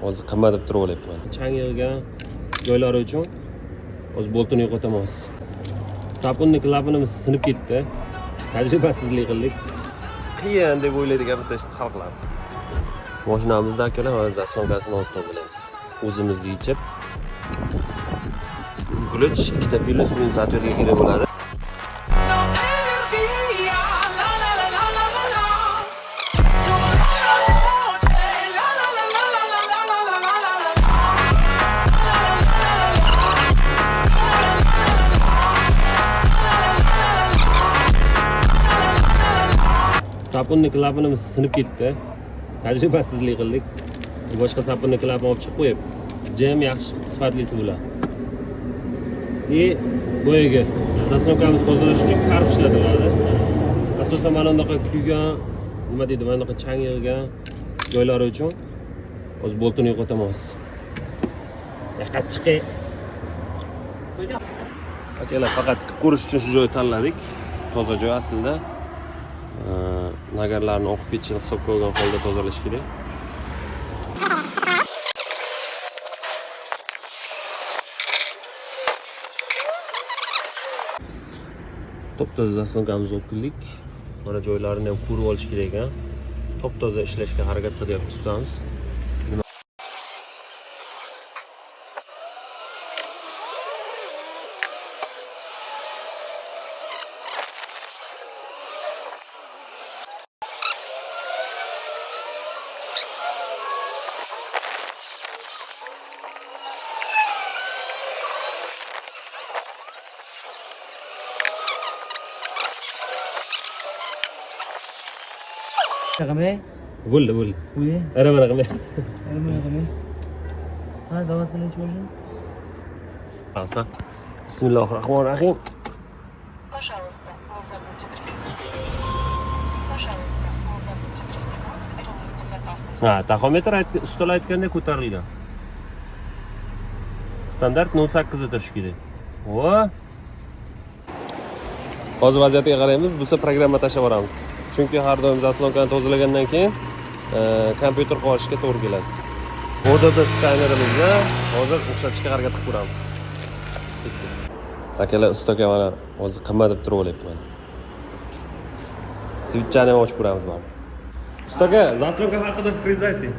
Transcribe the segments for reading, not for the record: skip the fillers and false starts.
hozir qimmat deb turib olyapman. Chang yig'gan joylari uchun hozir boltini yo'qotamiz. Sapunning klapinimiz sinib ketdi. Tajribasizlik qildik. Qiyin deb o'ylaydigan bitta ishni hal qilamiz. Mashinamizda akalar hozir zaslongasini hozir tozalaymiz. O'zimiz yechib gulich ikkita pilla suvni zatyorga kerak bo'ladi. Sapunning klapinimiz sinib ketdi. Tajribasizlik qildik. Boshqa sapunning klapini olib chiqib qo'yapmiz. Jam yaxshi sifatlisi bular. Boyaga zaslonkamni tozalash uchun karb ishlatiladi. Asosan mana bunaqa kuygan, nima deydi, mana bunaqa chang yig'gan joylari uchun hozir boltini yo'qotamiz. Yoqqa chiqay. Akalar, faqat qilib ko'rish uchun shu joyni tanladik. Toza joy aslida. Nagarlarni oqib ketishini hisobga olgan holda tozalash kerak. Top-toza zaslonkamizni olib keldik. Mana joylarini ham ko'rib olish kerak ekan. Top-toza ishlashga harakat qilyapmiz, tutamiz. رقمه؟ bo'ldi. Uye? Arama raqamayapsiz. Raqame? Ha, zavod qilib boshim. Asla. Bismillahirrahmanirrahim. Пожалуйста, не забудьте пристегнуть. Пожалуйста, не забудьте пристегнуть ремень безопасности. Ha, taxometr ustolar aytganda ko'tarilgan. Standart 08 da turishi kerak. Vo. Hozir vaziyatga qaraymiz, bu sefer programma tashlab boramiz. Chunki har doim zaslonkani tozalagandan keyin kompyuter qolishga to'g'ri keladi. ODD skanerimizni hozir o'xshatishga harakat qilib ko'ramiz. Akalar, ustaga mana hozir qimmat deb turib olyapman. Switchani ham ochib ko'ramiz mana. Ustaga, zaslonka haqida fikringizni ayting.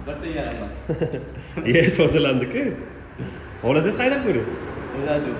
Bitta yaramat. Tozalandi-ku. Xohlasangiz haydab ko'ring. O'zi.